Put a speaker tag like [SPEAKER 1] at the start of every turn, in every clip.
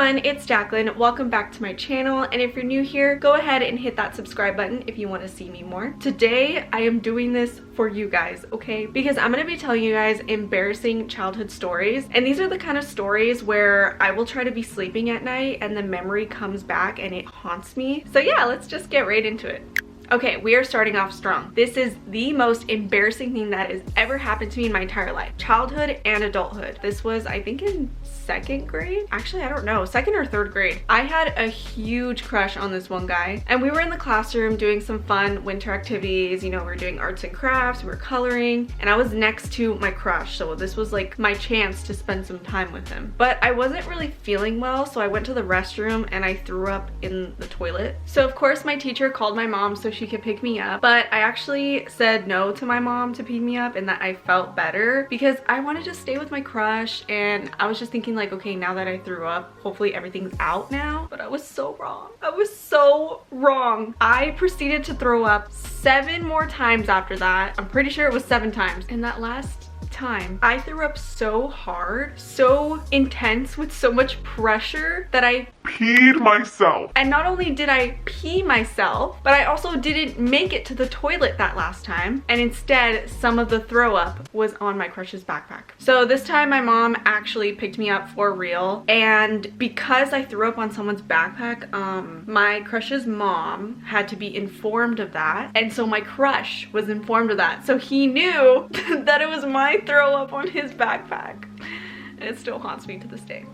[SPEAKER 1] everyone, it's Jacqueline. Welcome back to my channel, and if you're new here, go ahead and hit that subscribe button if you want to see me more. Today, I am doing this for you guys, okay? Because I'm going to be telling you guys embarrassing childhood stories, and these are the kind of stories where I will try to be sleeping at night and the memory comes back and it haunts me. So yeah, let's just get right into it. Okay, we are starting off strong. This is the most embarrassing thing that has ever happened to me in my entire life. Childhood and adulthood. This was, I think, in second grade? Actually, I don't know, second or third grade. I had a huge crush on this one guy, and we were in the classroom doing some fun winter activities. You know, we were doing arts and crafts, we were coloring, and I was next to my crush, so this was like my chance to spend some time with him. But I wasn't really feeling well, so I went to the restroom and I threw up in the toilet. So of course my teacher called my mom so she could pick me up, but I actually said no to my mom to pick me up, and that I felt better because I wanted to stay with my crush, and I was just thinking like, okay, now that I threw up, hopefully everything's out now. But I was so wrong. I was so wrong. I proceeded to throw up 7 more times after that. I'm pretty sure it was 7 times. And that last time I threw up so hard, so intense, with so much pressure that I
[SPEAKER 2] peed myself.
[SPEAKER 1] And not only did I pee myself, but I also didn't make it to the toilet that last time, and instead some of the throw up was on my crush's backpack. So this time my mom actually picked me up for real, and because I threw up on someone's backpack, my crush's mom had to be informed of that, and so my crush was informed of that, so he knew that it was my throw up on his backpack, and it still haunts me to this day.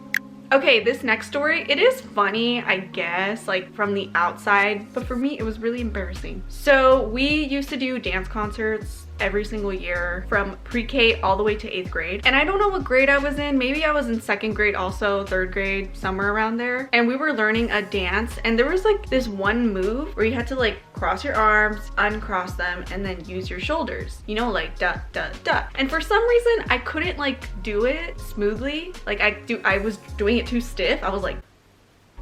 [SPEAKER 1] Okay, this next story, it is funny, I guess, like from the outside, but for me it was really embarrassing. So we used to do dance concerts every single year from pre-K all the way to 8th grade, and I don't know what grade I was in. Maybe I was in 2nd grade, also 3rd grade, somewhere around there, and we were learning a dance, and there was like this one move where you had to like cross your arms, uncross them, and then use your shoulders, you know, like da da da. And for some reason I couldn't like do it smoothly. Like I was doing it too stiff. I was like,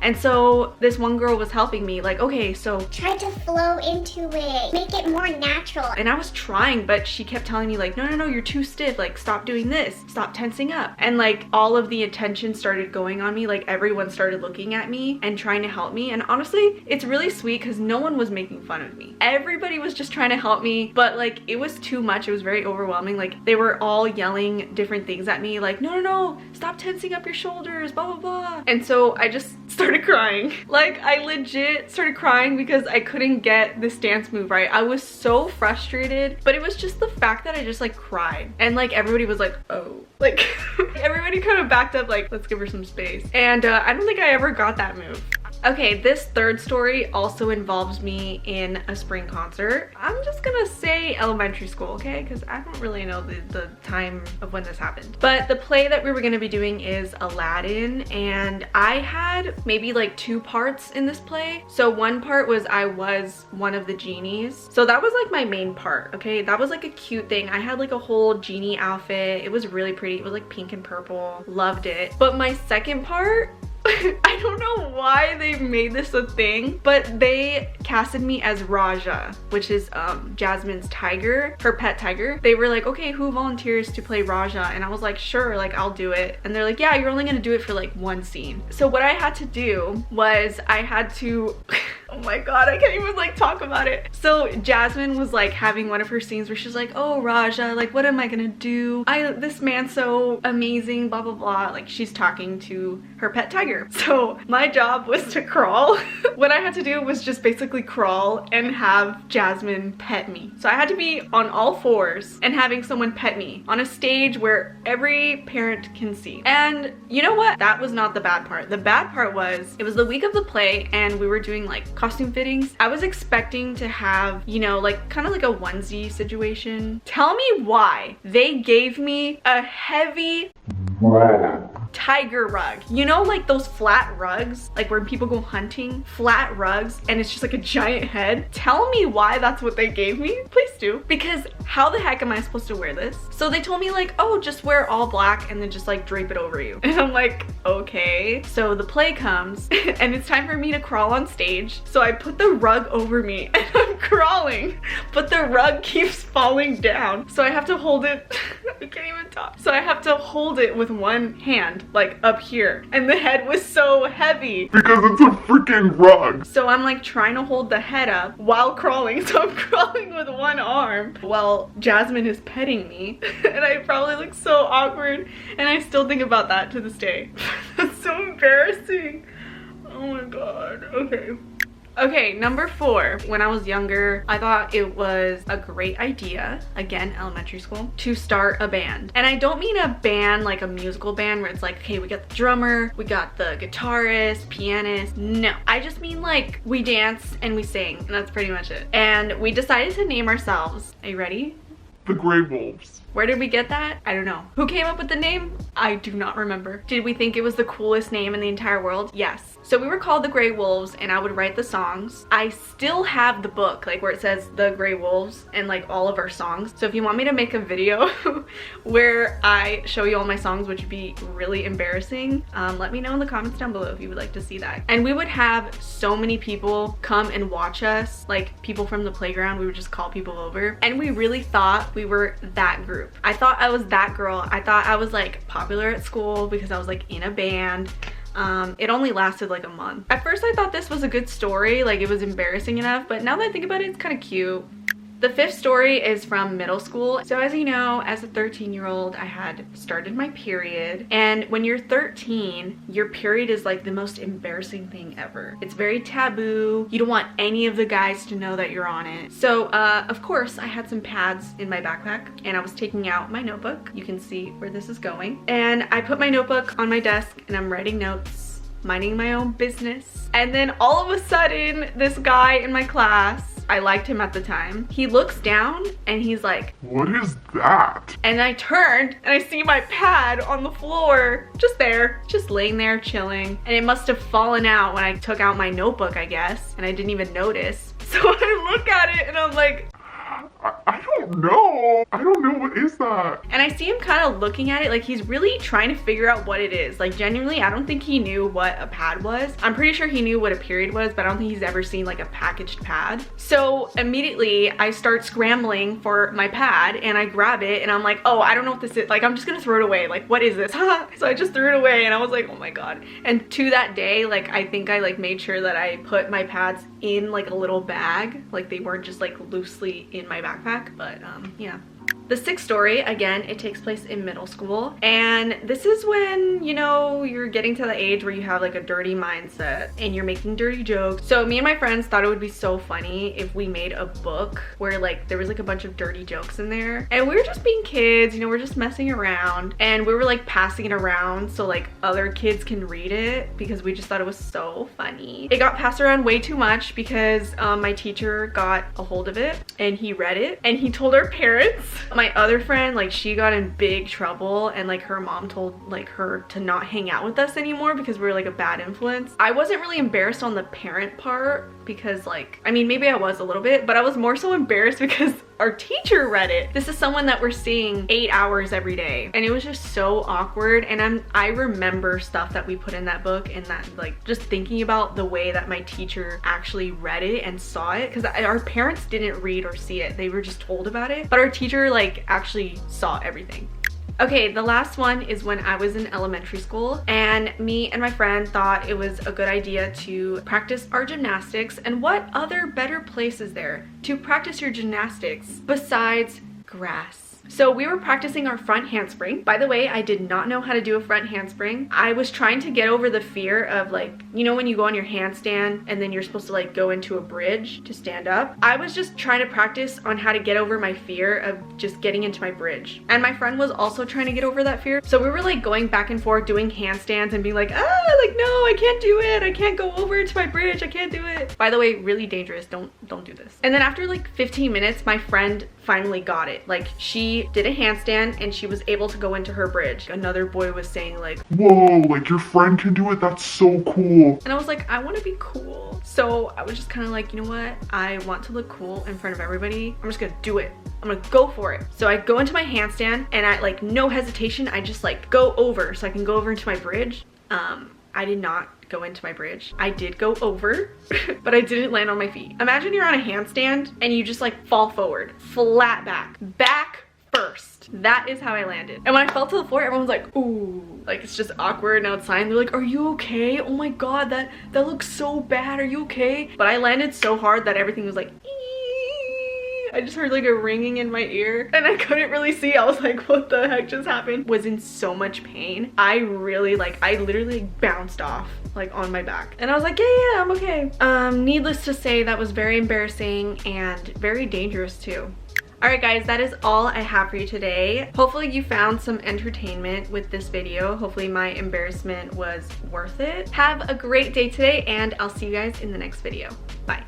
[SPEAKER 1] and so this one girl was helping me, like, okay, so
[SPEAKER 3] try to flow into it, make it more natural.
[SPEAKER 1] And I was trying, but she kept telling me like, no, you're too stiff, like stop doing this, stop tensing up. And like all of the attention started going on me, like everyone started looking at me and trying to help me. And honestly, it's really sweet because no one was making fun of me. Everybody was just trying to help me, but like it was too much. It was very overwhelming. Like they were all yelling different things at me, like, no, stop tensing up your shoulders, blah, blah, blah. And so I just started crying. Like I legit started crying because I couldn't get this dance move right. I was so frustrated, but it was just the fact that I just like cried, and like everybody was like, oh, like everybody kind of backed up like, let's give her some space. And I don't think I ever got that move. Okay, this third story also involves me in a spring concert. I'm just gonna say elementary school, okay? Because I don't really know the time of when this happened. But the play that we were gonna be doing is Aladdin, and I had maybe like 2 parts in this play. So one part was I was one of the genies. So that was like my main part, okay? That was like a cute thing. I had like a whole genie outfit. It was really pretty. It was like pink and purple. Loved it. But my second part, I don't know why they made this a thing, but they casted me as Raja, which is Jasmine's tiger, her pet tiger. They were like, okay, who volunteers to play Raja? And I was like, sure, like I'll do it. And they're like, yeah, you're only gonna do it for like 1 scene. So what I had to do was I had to oh my god, I can't even like talk about it. So Jasmine was like having one of her scenes where she's like, oh Raja, like what am I gonna do? This man's so amazing, blah blah blah. Like she's talking to her pet tiger. So my job was to crawl. What I had to do was just basically crawl and have Jasmine pet me. So I had to be on all 4s and having someone pet me on a stage where every parent can see. And you know what? That was not the bad part. The bad part was it was the week of the play and we were doing like costume fittings. I was expecting to have, you know, like kind of like a onesie situation. Tell me why they gave me a heavy tiger rug. You know, like those flat rugs, like where people go hunting, flat rugs, and it's just like a giant head. Tell me why that's what they gave me. Please to? Because how the heck am I supposed to wear this? So they told me like, oh, just wear all black and then just like drape it over you. And I'm like, okay. So the play comes and it's time for me to crawl on stage. So I put the rug over me and I'm crawling, but the rug keeps falling down. So I have to hold it. I can't even talk. So I have to hold it with one hand, like up here. And the head was so heavy.
[SPEAKER 2] Because it's a freaking rug.
[SPEAKER 1] So I'm like trying to hold the head up while crawling. So I'm crawling with one arm while Jasmine is petting me. And I probably look so awkward. And I still think about that to this day. That's so embarrassing. Oh my god. Okay. Okay, number 4. When I was younger, I thought it was a great idea, again, elementary school, to start a band. And I don't mean a band like a musical band where it's like, okay, we got the drummer, we got the guitarist, pianist. No, I just mean like we dance and we sing, and that's pretty much it. And we decided to name ourselves. Are you ready?
[SPEAKER 2] The Grey Wolves.
[SPEAKER 1] Where did we get that? I don't know. Who came up with the name? I do not remember. Did we think it was the coolest name in the entire world? Yes. So we were called the Grey Wolves and I would write the songs. I still have the book, like where it says the Grey Wolves and like all of our songs. So if you want me to make a video where I show you all my songs, which would be really embarrassing, let me know in the comments down below if you would like to see that. And we would have so many people come and watch us, like people from the playground. We would just call people over and we really thought we were that group. I thought I was that girl. I thought I was like popular at school because I was like in a band. It only lasted like a month. At first I thought this was a good story, like it was embarrassing enough, but now that I think about it, it's kind of cute. The 5th story is from middle school. So as you know, as a 13-year-old, I had started my period. And when you're 13, your period is like the most embarrassing thing ever. It's very taboo. You don't want any of the guys to know that you're on it. So of course, I had some pads in my backpack and I was taking out my notebook. You can see where this is going. And I put my notebook on my desk and I'm writing notes, minding my own business. And then all of a sudden, this guy in my class, I liked him at the time, he looks down and he's like,
[SPEAKER 2] what is that?
[SPEAKER 1] and I turned and I see my pad on the floor, just there, just laying there chilling. And it must have fallen out when I took out my notebook, I guess, and I didn't even notice. So I look at it and I'm like,
[SPEAKER 2] I don't know. I don't know, what is that?
[SPEAKER 1] and I see him kind of looking at it like he's really trying to figure out what it is. Like genuinely, I don't think he knew what a pad was. I'm pretty sure he knew what a period was, but I don't think he's ever seen like a packaged pad. So immediately I start scrambling for my pad and I grab it and I'm like, oh, I don't know what this is. Like, I'm just gonna throw it away. Like, what is this? So I just threw it away and I was like, oh my god. And to that day, like, I think I like made sure that I put my pads in like a little bag. Like they weren't just like loosely in my backpack, but yeah. The 6th story, again, it takes place in middle school. And this is when, you know, you're getting to the age where you have like a dirty mindset and you're making dirty jokes. So me and my friends thought it would be so funny if we made a book where like there was like a bunch of dirty jokes in there. And we were just being kids, you know, we're just messing around. And we were like passing it around so like other kids can read it because we just thought it was so funny. It got passed around way too much because my teacher got a hold of it and he read it and he told our parents. My other friend, like, she got in big trouble and like her mom told like her to not hang out with us anymore because we were like a bad influence. I wasn't really embarrassed on the parent part because like, I mean, maybe I was a little bit, but I was more so embarrassed because our teacher read it. This is someone that we're seeing 8 hours every day and it was just so awkward. And I remember stuff that we put in that book and that like just thinking about the way that my teacher actually read it and saw it, because our parents didn't read or see it, they were just told about it, but our teacher like actually saw everything. Okay, the last one is when I was in elementary school and me and my friend thought it was a good idea to practice our gymnastics. And what other better place is there to practice your gymnastics besides grass? So we were practicing our front handspring. By the way, I did not know how to do a front handspring. I was trying to get over the fear of like, you know, when you go on your handstand and then you're supposed to like go into a bridge to stand up. I was just trying to practice on how to get over my fear of just getting into my bridge. And my friend was also trying to get over that fear. So we were like going back and forth doing handstands and being like, ah, like, no, I can't do it. I can't go over to my bridge. I can't do it. By the way, really dangerous. Don't do this. And then after like 15 minutes, my friend finally got it. Like, she did a handstand and she was able to go into her bridge. Another boy was saying like,
[SPEAKER 2] whoa, like your friend can do it? That's so cool.
[SPEAKER 1] And I was like, I want to be cool. So I was just kind of like, you know what? I want to look cool in front of everybody. I'm just gonna do it. I'm gonna go for it. So I go into my handstand and I like no hesitation, I just like go over so I can go over into my bridge. I did not go into my bridge. I did go over, but I didn't land on my feet. Imagine you're on a handstand and you just like fall forward, flat back first. That is how I landed. And when I fell to the floor, everyone's like, ooh, like it's just awkward and outside. And they're like, are you okay? Oh my God, that looks so bad. Are you okay? But I landed so hard that everything was like, I just heard like a ringing in my ear and I couldn't really see. I was like, what the heck just happened? Was in so much pain. I literally bounced off like on my back. And I was like, yeah, I'm okay. Needless to say, that was very embarrassing and very dangerous too. Alright guys, that is all I have for you today. Hopefully you found some entertainment with this video. Hopefully my embarrassment was worth it. Have a great day today and I'll see you guys in the next video. Bye.